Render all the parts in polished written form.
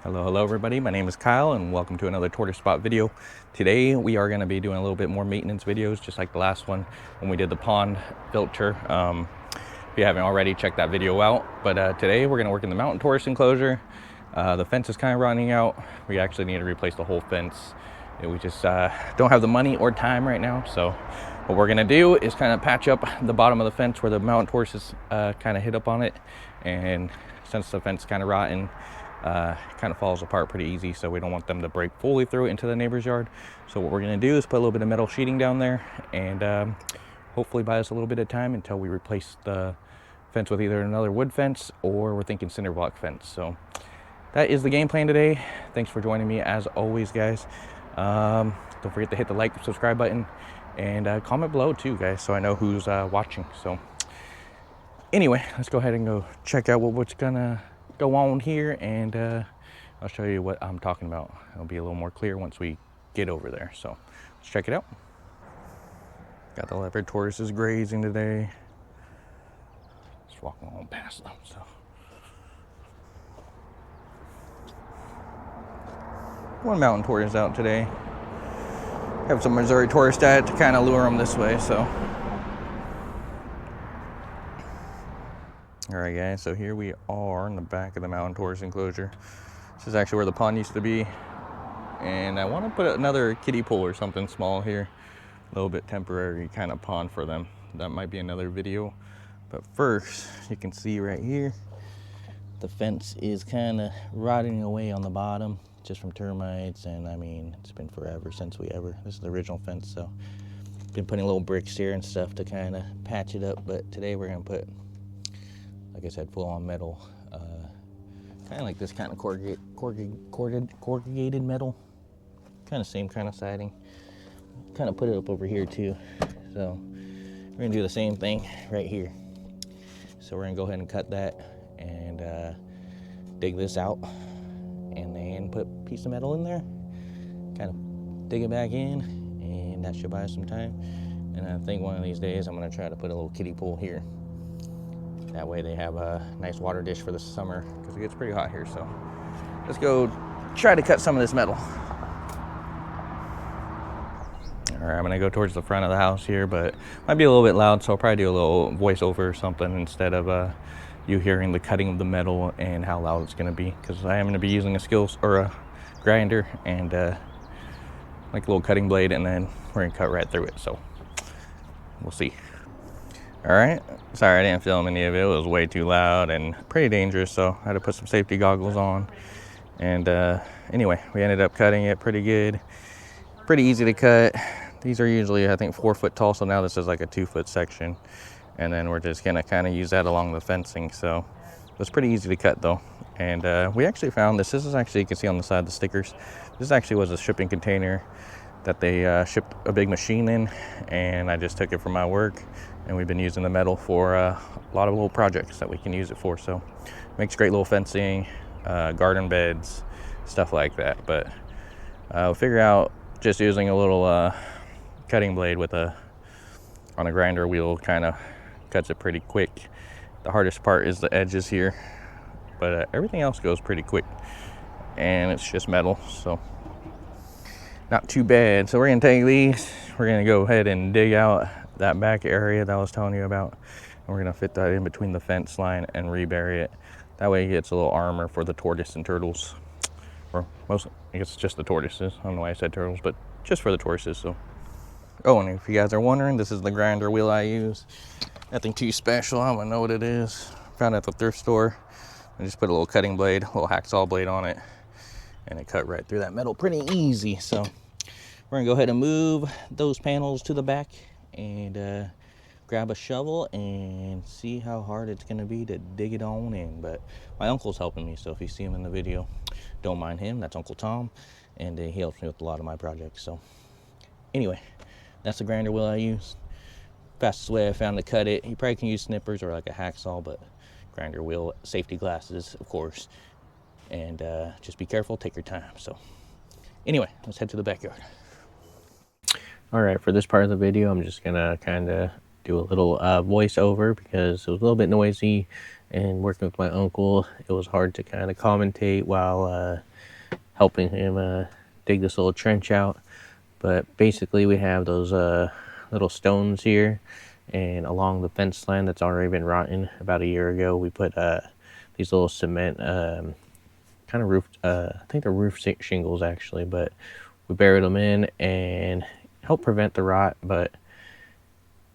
Hello everybody, my name is Kyle and welcome to another Tortoise Spot video. Today we are going to be doing a little bit more maintenance videos, just like the last one when we did the pond filter. If you haven't already, check that video out. But today we're going to work in the mountain tortoise enclosure. The fence is kind of running out. We actually need to replace the whole fence. We just don't have the money or time right now. So what we're going to do is kind of patch up the bottom of the fence where the mountain tortoises kind of hit up on it. And since the fence is kind of rotten, it kind of falls apart pretty easy, so we don't want them to break fully through into the neighbor's yard. So what we're going to do is put a little bit of metal sheeting down there and hopefully buy us a little bit of time until we replace the fence with either another wood fence or we're thinking cinder block fence. So that is the game plan today. Thanks for joining me as always, guys. Don't forget to hit the like and subscribe button and comment below too, guys, so I know who's watching. So anyway, let's go ahead and go check out what's gonna go on here, and I'll show you what I'm talking about. It'll be a little more clear once we get over there. So let's check it out. Got the leopard tortoises grazing today. Just walking on past them. So one mountain tortoise out today. Have some Missouri tourist at to kind of lure them this way. So all right, guys, so here we are in the back of the mountain tortoise enclosure. This is actually where the pond used to be, and I want to put another kiddie pool or something small here, a little bit temporary kind of pond for them. That might be another video, but first you can see right here the fence is kind of rotting away on the bottom just from termites, and I mean, it's been forever since this is the original fence, so been putting little bricks here and stuff to kind of patch it up. But today we're gonna put, like I said, full-on metal, kind of like this kind of corrugated metal, kind of same kind of siding. Kind of put it up over here too. So we're gonna do the same thing right here. So we're gonna go ahead and cut that and dig this out, and then put a piece of metal in there, kind of dig it back in, and that should buy us some time. And I think one of these days I'm gonna try to put a little kiddie pool here. That way they have a nice water dish for the summer, because it gets pretty hot here. So let's go try to cut some of this metal. All right, I'm gonna go towards the front of the house here, but might be a little bit loud, so I'll probably do a little voiceover or something instead of you hearing the cutting of the metal and how loud it's gonna be, because I am gonna be using a grinder and like a little cutting blade, and then we're gonna cut right through it. So we'll see. All right, sorry I didn't film any of it. It was way too loud and pretty dangerous, so I had to put some safety goggles on. And anyway, we ended up cutting it pretty good, pretty easy to cut. These are usually, I think, 4 foot tall, so now this is like a 2 foot section, and then we're just gonna kind of use that along the fencing. So it was pretty easy to cut though. And we actually found this is actually, you can see on the side the stickers, this actually was a shipping container that they shipped a big machine in, and I just took it from my work, and we've been using the metal for a lot of little projects that we can use it for. So makes great little fencing, garden beds, stuff like that. But we'll figure out just using a little cutting blade on a grinder wheel kind of cuts it pretty quick. The hardest part is the edges here, but everything else goes pretty quick, and it's just metal, so not too bad. So we're gonna take these, we're gonna go ahead and dig out that back area that I was telling you about, and we're gonna fit that in between the fence line and rebury it. That way it gets a little armor for the tortoise and turtles, or most, I guess it's just the tortoises. I don't know why I said turtles, but just for the tortoises. So, oh, and if you guys are wondering, this is the grinder wheel I use. Nothing too special. I don't know what it is. Found it at the thrift store. I just put a little cutting blade, a little hacksaw blade on it, and it cut right through that metal pretty easy. So we're gonna go ahead and move those panels to the back and grab a shovel and see how hard it's gonna be to dig it on in. But my uncle's helping me, so if you see him in the video, don't mind him. That's Uncle Tom, and he helps me with a lot of my projects. So anyway, that's the grinder wheel I use. Fastest way I found to cut it. You probably can use snippers or like a hacksaw, but grinder wheel, safety glasses, of course, and just be careful, take your time. So anyway, let's head to the backyard. All right, for this part of the video, I'm just gonna kind of do a little voiceover because it was a little bit noisy, and working with my uncle, it was hard to kind of commentate while helping him dig this little trench out. But basically we have those little stones here, and along the fence line that's already been rotten. About a year ago we put these little cement kind of roof, I think they're roof shingles actually, but we buried them in and help prevent the rot. But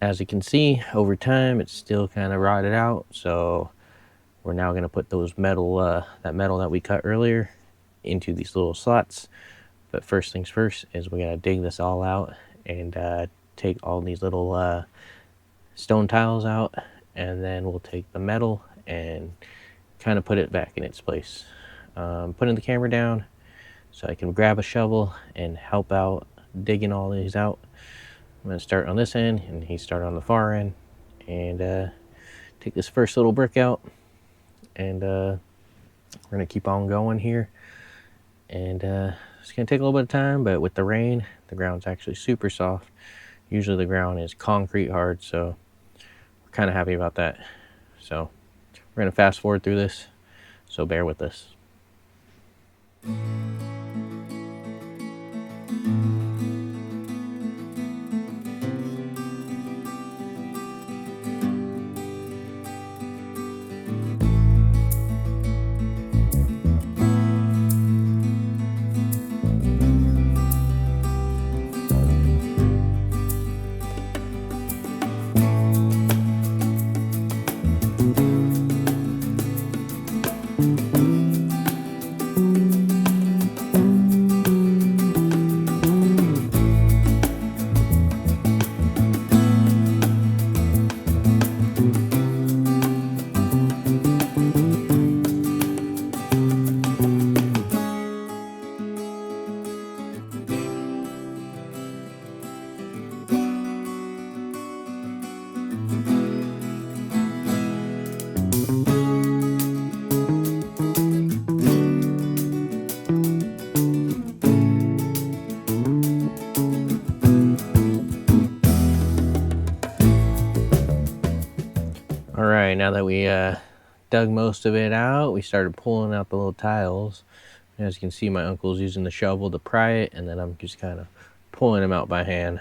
as you can see, over time it's still kind of rotted out, so we're now going to put those metal that metal that we cut earlier into these little slots. But first things first is we got to dig this all out and take all these little stone tiles out, and then we'll take the metal and kind of put it back in its place. Putting the camera down so I can grab a shovel and help out digging all these out. I'm going to start on this end and he started on the far end, and take this first little brick out, and we're going to keep on going here. And it's going to take a little bit of time, but with the rain, the ground's actually super soft. Usually the ground is concrete hard, so we're kind of happy about that. So we're going to fast forward through this, so bear with us. All right, now that we dug most of it out, we started pulling out the little tiles. As you can see, my uncle's using the shovel to pry it, and then I'm just kind of pulling them out by hand.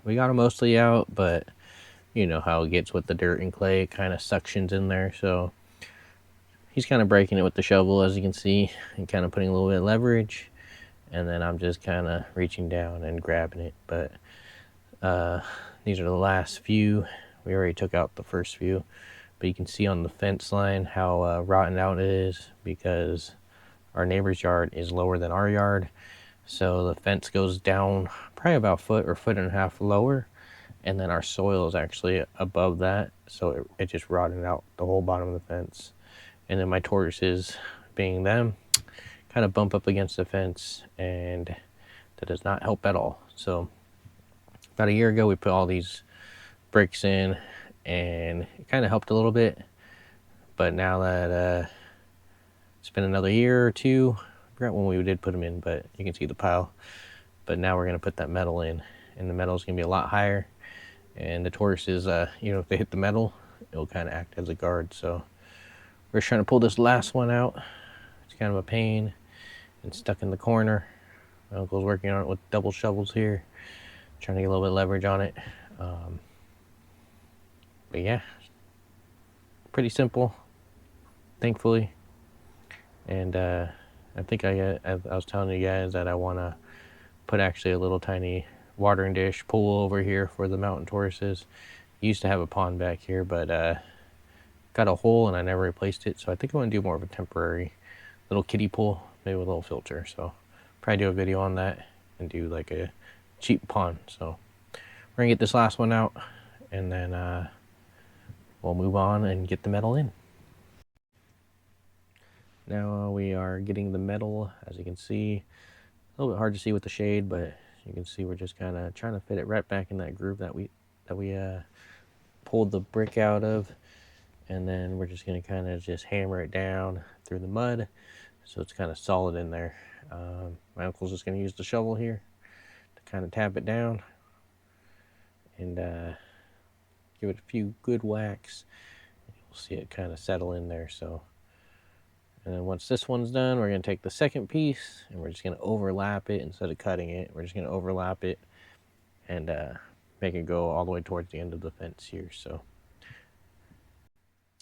We got them mostly out, but you know how it gets with the dirt and clay, it kind of suctions in there. So he's kind of breaking it with the shovel, as you can see, and kind of putting a little bit of leverage. And then I'm just kind of reaching down and grabbing it. But these are the last few. We already took out the first few, but you can see on the fence line how rotten out it is, because our neighbor's yard is lower than our yard. So the fence goes down probably about a foot or foot and a half lower, and then our soil is actually above that, so it just rotted out the whole bottom of the fence. And then my tortoises, being them, kind of bump up against the fence, and that does not help at all. So about a year ago we put all these bricks in, and it kind of helped a little bit. But now that it's been another year or two, I forgot when we did put them in, but you can see the pile. But now we're going to put that metal in, and the metal is going to be a lot higher, and the tortoises, you know, if they hit the metal, it'll kind of act as a guard. So we're just trying to pull this last one out. It's kind of a pain and stuck in the corner. My uncle's working on it with double shovels here, trying to get a little bit of leverage on it. But yeah, pretty simple, thankfully. And I think I was telling you guys that I want to put actually a little tiny watering dish pool over here for the mountain tortoises. Used to have a pond back here, but got a hole and I never replaced it. So I think I want to do more of a temporary little kiddie pool, maybe with a little filter. So probably do a video on that and do like a cheap pond. So we're gonna get this last one out, and then we'll move on and get the metal in. Now we are getting the metal, as you can see. A little bit hard to see with the shade, but you can see we're just kind of trying to fit it right back in that groove that we pulled the brick out of. And then we're just going to kind of just hammer it down through the mud so it's kind of solid in there. My uncle's just going to use the shovel here to kind of tap it down and give it a few good whacks. You'll see it kind of settle in there. So And then once this one's done, we're going to take the second piece and we're just going to overlap it instead of cutting it. We're just going to overlap it and make it go all the way towards the end of the fence here. So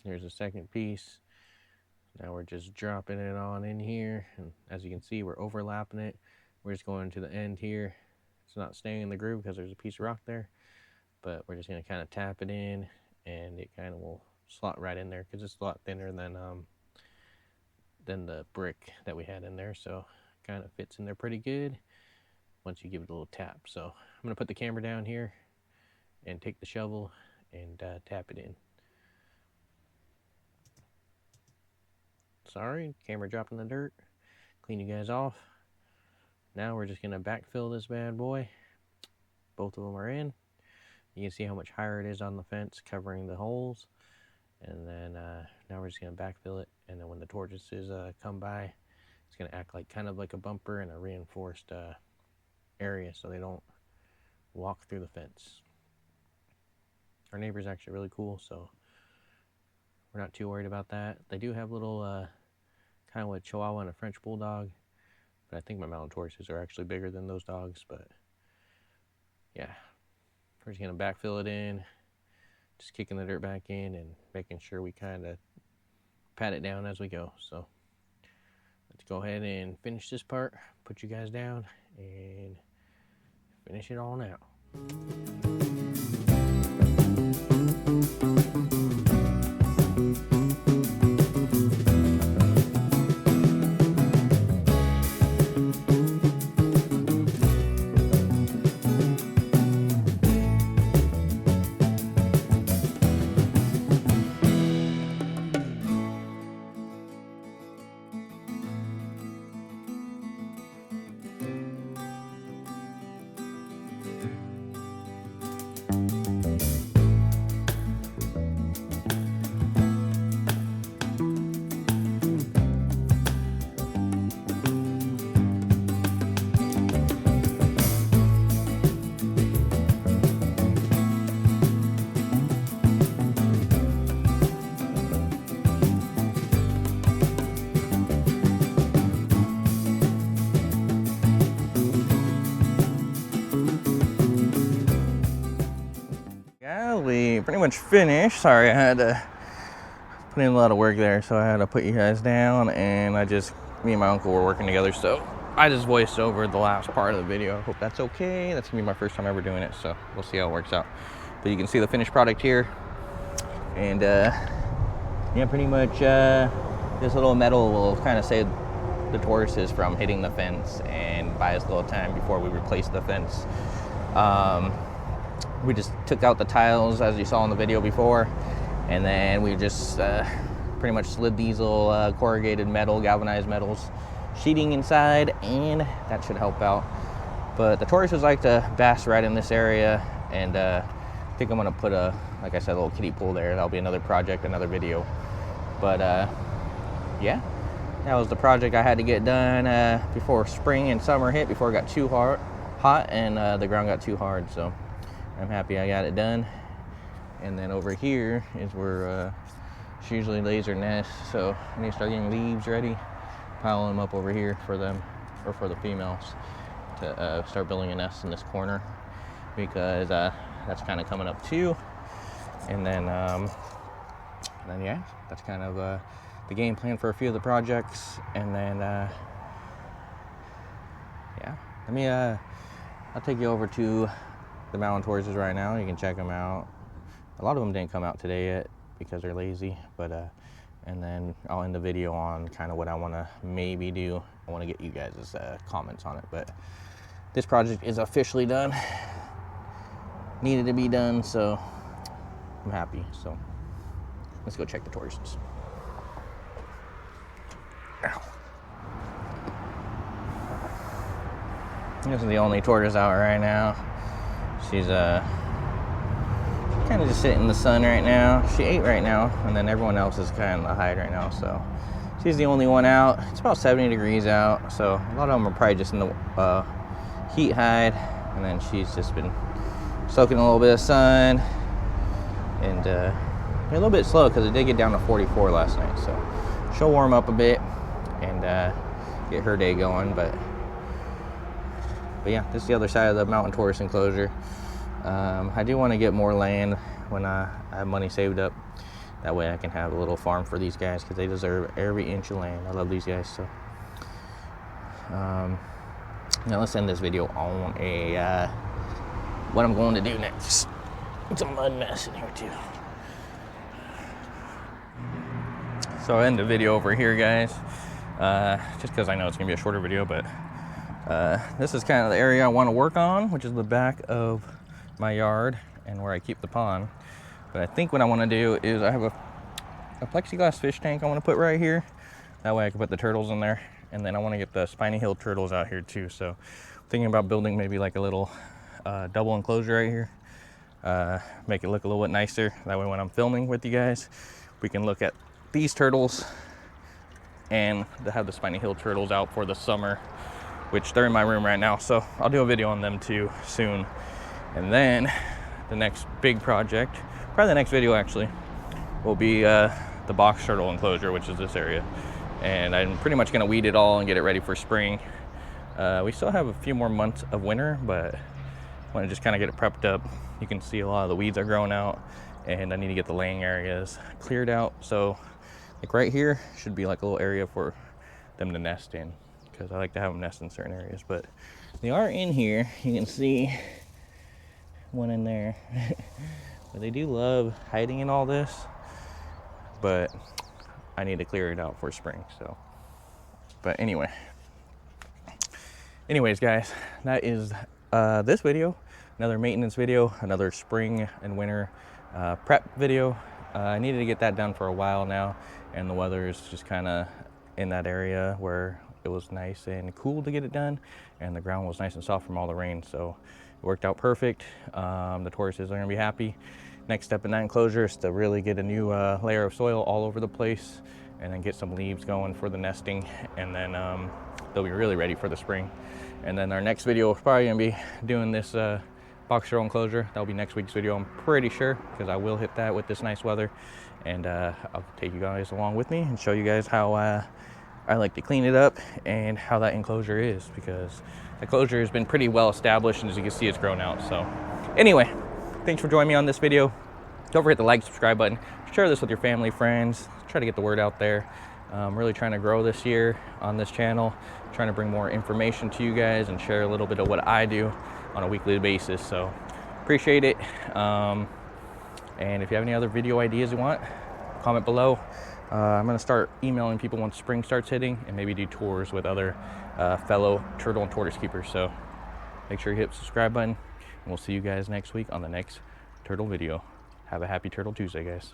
here's the second piece. Now we're just dropping it on in here. And as you can see, we're overlapping it. We're just going to the end here. It's not staying in the groove because there's a piece of rock there. But we're just going to kind of tap it in and it kind of will slot right in there because it's a lot thinner than the brick that we had in there, so kind of fits in there pretty good once you give it a little tap. So I'm going to put the camera down here and take the shovel and tap it in. Sorry, camera dropped in the dirt. Clean you guys off. Now we're just going to backfill this bad boy. Both of them are in. You can see how much higher it is on the fence covering the holes. And then now we're just going to backfill it. And then when the tortoises come by, it's going to act like kind of like a bumper in a reinforced area so they don't walk through the fence. Our neighbor's actually really cool, so we're not too worried about that. They do have little kind of like Chihuahua and a French Bulldog, but I think my mountain tortoises are actually bigger than those dogs. But yeah, we're just going to backfill it in. Just kicking the dirt back in and making sure we kind of pat it down as we go. So let's go ahead and finish this part, put you guys down, and finish it all now. We pretty much finished. Sorry, I had to put in a lot of work there, so I had to put you guys down, and me and my uncle were working together, so I just voiced over the last part of the video. I hope that's okay. That's gonna be my first time ever doing it, so we'll see how it works out. But you can see the finished product here, and yeah, pretty much this little metal will kind of save the tortoises from hitting the fence and buy us a little time before we replace the fence. We just took out the tiles as you saw in the video before, and then we just pretty much slid these little corrugated metal, galvanized metals sheeting inside, and that should help out. But the tortoises like to bask right in this area, and I think I'm gonna put like I said, a little kiddie pool there. That'll be another project, another video. But yeah, that was the project I had to get done before spring and summer hit, before it got too hot and the ground got too hard. So I'm happy I got it done. And then over here is where she usually lays her nest, so I need to start getting leaves ready, pile them up over here for them, or for the females, to start building a nest in this corner, because that's kind of coming up too. And then yeah, that's kind of the game plan for a few of the projects. And then yeah, I'll take you over to the mountain tortoises right now. You can check them out. A lot of them didn't come out today yet because they're lazy, but and then I'll end the video on kind of what I want to maybe do. I want to get you guys' comments on it, but this project is officially done. Needed to be done, so I'm happy. So let's go check the tortoises. This is the only tortoise out right now. She's kind of just sitting in the sun right now. She ate right now, and then everyone else is kind of in the hide right now. So she's the only one out. It's about 70 degrees out, so a lot of them are probably just in the heat hide, and then she's just been soaking a little bit of sun, and a little bit slow because it did get down to 44 last night. So she'll warm up a bit. get her day going. But yeah, this is the other side of the mountain tortoise enclosure. I do want to get more land when I have money saved up. That way I can have a little farm for these guys, because they deserve every inch of land. I love these guys. So now let's end this video on a what I'm going to do next. It's a mud mess in here too. So I end the video over here, guys, just because I know it's gonna be a shorter video. But this is kind of the area I want to work on, which is the back of my yard and where I keep the pond. But I think what I want to do is I have a plexiglass fish tank I want to put right here. That way I can put the turtles in there. And then I want to get the spiny-heeled turtles out here too. So I'm thinking about building maybe like a little double enclosure right here. Make it look a little bit nicer. That way when I'm filming with you guys, we can look at these turtles and to have the spiny-heeled turtles out for the summer, which they're in my room right now. So I'll do a video on them too soon. And then the next big project, probably the next video actually, will be the box turtle enclosure, which is this area. And I'm pretty much gonna weed it all and get it ready for spring. We still have a few more months of winter, but I wanna just kind of get it prepped up. You can see a lot of the weeds are growing out, and I need to get the laying areas cleared out. So like right here should be like a little area for them to nest in, because I like to have them nest in certain areas. But they are in here. You can see one in there. But they do love hiding in all this, but I need to clear it out for spring. So, but anyways guys, that is this video. Another maintenance video, another spring and winter prep video. I needed to get that done for a while now, and the weather is just kind of in that area where it was nice and cool to get it done, and the ground was nice and soft from all the rain. So it worked out perfect. The tortoises are gonna be happy. Next step in that enclosure is to really get a new layer of soil all over the place, and then get some leaves going for the nesting, and then they'll be really ready for the spring. And then our next video is probably gonna be doing this box turtle enclosure. That'll be next week's video, I'm pretty sure, because I will hit that with this nice weather. And I'll take you guys along with me and show you guys how I like to clean it up and how that enclosure is, because the enclosure has been pretty well established, and as you can see, it's grown out. So anyway, thanks for joining me on this video. Don't forget to like, subscribe button, share this with your family, friends, try to get the word out there. I'm really trying to grow this year on this channel, trying to bring more information to you guys and share a little bit of what I do on a weekly basis. So appreciate it. And if you have any other video ideas you want, comment below. I'm gonna start emailing people once spring starts hitting, and maybe do tours with other fellow turtle and tortoise keepers. So make sure you hit the subscribe button, and we'll see you guys next week on the next turtle video. Have a happy Turtle Tuesday, guys.